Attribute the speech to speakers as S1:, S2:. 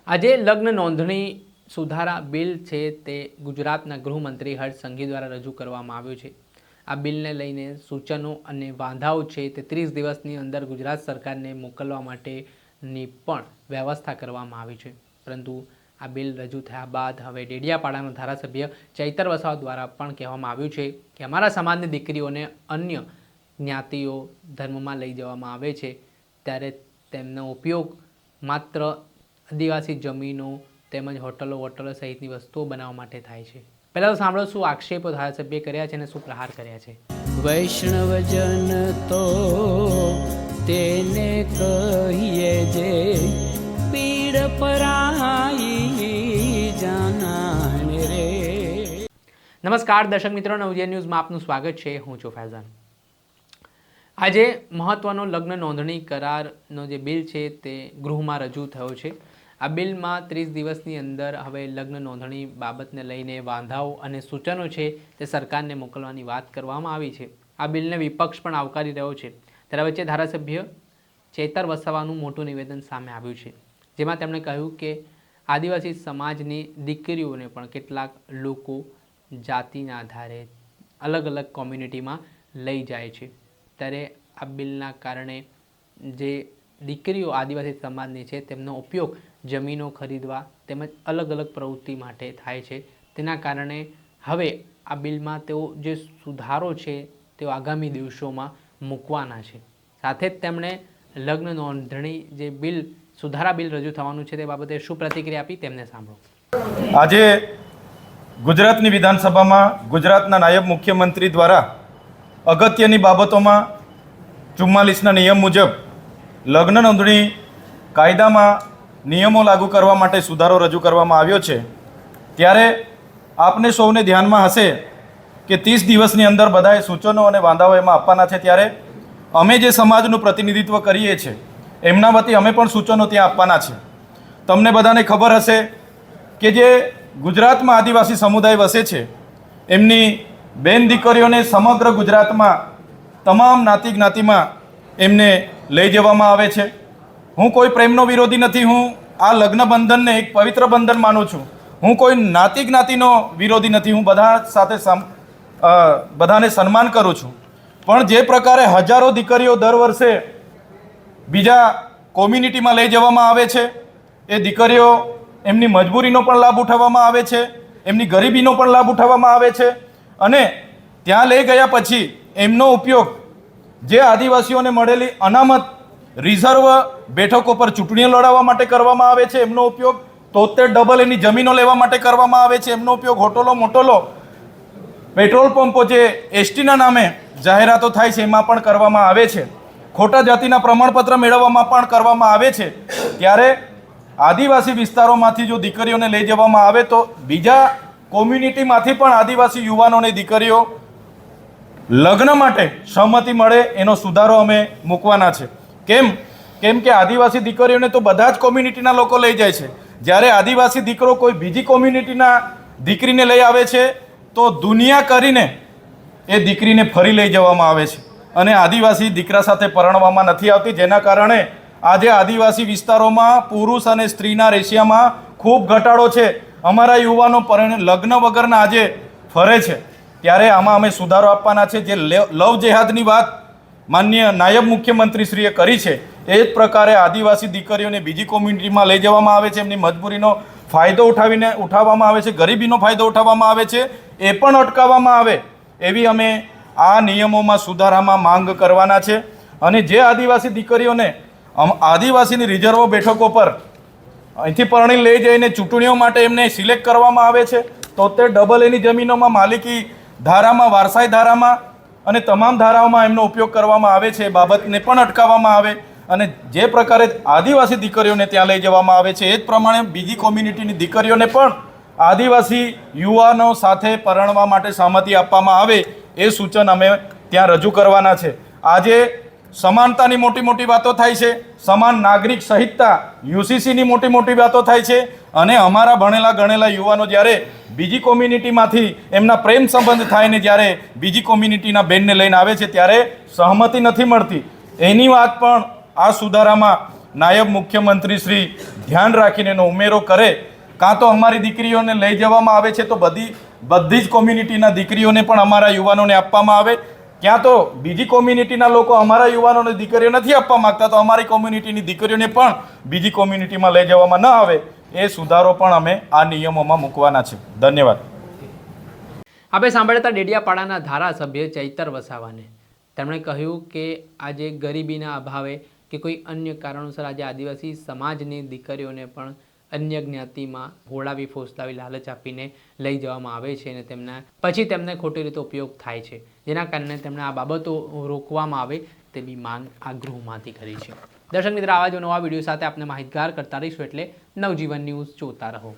S1: આજે લગ્ન નોંધણી સુધારા બિલ છે તે ગુજરાતના ગૃહમંત્રી હર્ષ સંઘવી દ્વારા રજૂ કરવામાં આવ્યું છે। આ બિલને લઈને સૂચનો અને વાંધાઓ છે તે 30 દિવસની અંદર ગુજરાત સરકારને મોકલવા માટેની પણ વ્યવસ્થા કરવામાં આવી છે। પરંતુ આ બિલ રજૂ થયા બાદ હવે ડેડિયાપાડાના ધારાસભ્ય ચૈતર વસાવા દ્વારા પણ કહેવામાં આવ્યું છે કે અમારા સમાજની દીકરીઓને અન્ય જ્ઞાતિઓ ધર્મમાં લઈ જવામાં આવે છે ત્યારે તેમનો ઉપયોગ માત્ર આદિવાસી જમીનો તેમજ હોટલો સહિતની વસ્તુઓ બનાવવા માટે થાય છે। પહેલા તો સાંભળો શું આક્ષેપો ધારાસભ્ય કર્યા છે અને શું પ્રહાર કર્યા છે।
S2: વૈષ્ણવજન તો તેને કહીએ જે પીડ પરાઈ જાનાને રે।
S1: નમસ્કાર દર્શક મિત્રો, નવજીવન ન્યૂઝમાં આપનું સ્વાગત છે। હું છું ફૈઝાન। આજે મહત્વનો લગ્ન નોંધણી કરારનો જે બિલ છે તે ગૃહમાં રજૂ થયો છે। આ બિલમાં 30 દિવસની અંદર હવે લગ્ન નોંધણી બાબતને લઈને વાંધાઓ અને સૂચનો છે તે સરકારને મોકલવાની વાત કરવામાં આવી છે। આ બિલને વિપક્ષ પણ આવકારી રહ્યો છે। ત્યારે વચ્ચે ધારાસભ્ય ચૈતર વસાવાનું મોટું નિવેદન સામે આવ્યું છે, જેમાં તેમણે કહ્યું કે આદિવાસી સમાજની દીકરીઓને પણ કેટલાક લોકો જાતિના આધારે અલગ અલગ કોમ્યુનિટીમાં લઈ જાય છે। ત્યારે આ બિલના કારણે જે દીકરીઓ આદિવાસી સમાજની છે તેમનો ઉપયોગ જમીનો ખરીદવા તેમજ અલગ અલગ પ્રવૃત્તિ માટે થાય છે। તેના કારણે હવે આ બિલમાં તેઓ જે સુધારો છે તેઓ આગામી દિવસોમાં મૂકવાના છે। સાથે જ તેમણે લગ્ન નોંધણી જે બિલ સુધારા બિલ રજૂ થવાનું છે તે બાબતે શું પ્રતિક્રિયા આપી તેમને સાંભળો।
S3: આજે ગુજરાતની વિધાનસભામાં ગુજરાતના નાયબ મુખ્યમંત્રી દ્વારા અગત્યની બાબતોમાં 44ના નિયમ મુજબ લગ્ન નોંધણી કાયદામાં નિયમો લાગુ કરવા માટે સુધારો રજૂ કરવામાં આવ્યો છે। ત્યારે આપને સૌને ધ્યાનમાં હશે કે 30 દિવસની અંદર બધાએ સૂચનો અને વાંધાઓ એમાં આપવાના છે। ત્યારે અમે જે સમાજનું પ્રતિનિધિત્વ કરીએ છીએ એમના વતી અમે પણ સૂચનો ત્યાં આપવાના છે। તમને બધાને ખબર હશે કે જે ગુજરાતમાં આદિવાસી સમુદાય વસે છે એમની બેન દીકરીઓને સમગ્ર ગુજરાતમાં તમામ જ્ઞાતિ જ્ઞાતિમાં એમને લઈ જવામાં આવે છે। હું કોઈ પ્રેમનો વિરોધી નથી, હું આ લગ્ન બંધનને એક પવિત્ર બંધન માનું છું। હું કોઈ જ્ઞાતિ જ્ઞાતિનો વિરોધી નથી, હું બધા સાથે બધાને સન્માન કરું છું। પણ જે પ્રકારે હજારો દીકરીઓ દર વર્ષે બીજા કોમ્યુનિટીમાં લઈ જવામાં આવે છે, એ દીકરીઓ એમની મજબૂરીનો પણ લાભ ઉઠાવવામાં આવે છે, એમની ગરીબીનો પણ લાભ ઉઠાવવામાં આવે છે અને ત્યાં લઈ ગયા પછી એમનો ઉપયોગ જે આદિવાસીઓને મળેલી અનામત રિઝર્વ બેઠકો પર ચૂંટણીઓ લડાવવા માટે કરવામાં આવે છે, એમનો ઉપયોગ 73 ડબલ એની જમીનો લેવા માટે કરવામાં આવે છે, એમનો ઉપયોગ હોટલો મોટલો પેટ્રોલ પંપો જે એસટીના નામે જાહેરાતો થાય છે એમાં પણ કરવામાં આવે છે, ખોટા જાતિના પ્રમાણપત્ર મેળવવામાં પણ કરવામાં આવે છે। ત્યારે આદિવાસી વિસ્તારોમાંથી જો દીકરીઓને લઈ જવામાં આવે તો બીજા કોમ્યુનિટીમાંથી પણ આદિવાસી યુવાનોને દીકરીઓ લગ્ન માટે સહમતિ મળે એનો સુધારો અમે મૂકવાના છે। કેમ કે આદિવાસી દીકરીઓને તો બધા જ કોમ્યુનિટીના લોકો લઈ જાય છે, જ્યારે આદિવાસી દીકરો કોઈ બીજી કોમ્યુનિટીના દીકરીને લઈ આવે છે તો દુનિયા કરીને એ દીકરીને ફરી લઈ જવામાં આવે છે અને આદિવાસી દીકરા સાથે પરણવામાં નથી આવતી, જેના કારણે આજે આદિવાસી વિસ્તારોમાં પુરુષ અને સ્ત્રીના રેશિયામાં ખૂબ ઘટાડો છે। અમારા યુવાનો લગ્ન વગરના આજે ફરે છે। ત્યારે આમાં અમે સુધારો આપવાના છે। જે લવ જેહાદની વાત માનનીય નાયબ મુખ્યમંત્રીશ્રીએ કરી છે એ જ પ્રકારે આદિવાસી દીકરીઓને બીજી કોમ્યુનિટીમાં લઈ જવામાં આવે છે, એમની મજબૂરીનો ફાયદો ઉઠાવવામાં આવે છે, ગરીબીનો ફાયદો ઉઠાવવામાં આવે છે, એ પણ અટકાવવામાં આવે એવી અમે આ નિયમોમાં સુધારામાં માંગ કરવાના છે। અને જે આદિવાસી દીકરીઓને આદિવાસીની રિઝર્વ બેઠકો પર અહીંથી પરણી લઈ જઈને ચૂંટણીઓ માટે એમને સિલેક્ટ કરવામાં આવે છે, 73 ડબલ એની જમીનોમાં માલિકી ધારામાં, વારસાઈ ધારામાં અને તમામ ધારાઓમાં એમનો ઉપયોગ કરવામાં આવે છે, એ બાબતને પણ અટકાવવામાં આવે અને જે પ્રકારે આદિવાસી દીકરીઓને ત્યાં લઈ જવામાં આવે છે એ જ પ્રમાણે બીજી કોમ્યુનિટીની દીકરીઓને પણ આદિવાસી યુવાનો સાથે પરણવા માટે સહમતિ આપવામાં આવે એ સૂચન અમે ત્યાં રજૂ કરવાના છે। આજે સમાનતાની મોટી મોટી વાતો થાય છે, સમાન નાગરિક સંહિતા યુસીસીની મોટી મોટી વાતો થાય છે અને અમારા ભણેલા ગણેલા યુવાનો જ્યારે બીજી કોમ્યુનિટીમાંથી એમના પ્રેમ સંબંધ થાય ને જ્યારે બીજી કોમ્યુનિટીના બેનને લઈને આવે છે ત્યારે સહમતિ નથી મળતી, એની વાત પણ આ સુધારામાં નાયબ મુખ્યમંત્રી શ્રી ધ્યાન રાખીને એનો ઉમેરો કરે, કાં તો અમારી દીકરીઓને લઈ જવામાં આવે છે તો બધી જ કોમ્યુનિટીના દીકરીઓને પણ અમારા યુવાનોને આપવામાં આવે, ક્યાં તો બીજી કોમ્યુનિટીના લોકો અમારા યુવાનોને દીકરીઓ નથી આપવા માંગતા તો અમારી કોમ્યુનિટીની દીકરીઓને પણ બીજી કોમ્યુનિટીમાં લઈ જવામાં ન આવે, એ સુધારો પણ અમે આ નિયમોમાં મૂકવાના છે. ધન્યવાદ.
S1: આપણે સાંભળતા ડેડિયાપાડાના ધારાસભ્ય ચૈતર વસાવાને તેમણે કહ્યું કે આજે ગરીબીના અભાવે કે કોઈ અન્ય કારણોસર આજે આદિવાસી સમાજની દીકરીઓને પણ અન્ય જ્ઞાતિમાં હોળાવી ફોસલાવી લાલચ આપીને લઈ જવામાં આવે છે અને પછી તેમને ખોટી રીતે ઉપયોગ થાય છે, જેના કારણે તેમણે આ બાબતો રોકવામાં આવે તેવી માંગ આ ગૃહમાંથી કરી છે. દર્શક મિત્ર, આવા જ નવા વિડીયો સાથે આપણે માહિતગાર કરતા રહીશું, એટલે નવજીવન ન્યૂઝ જોતા રહો.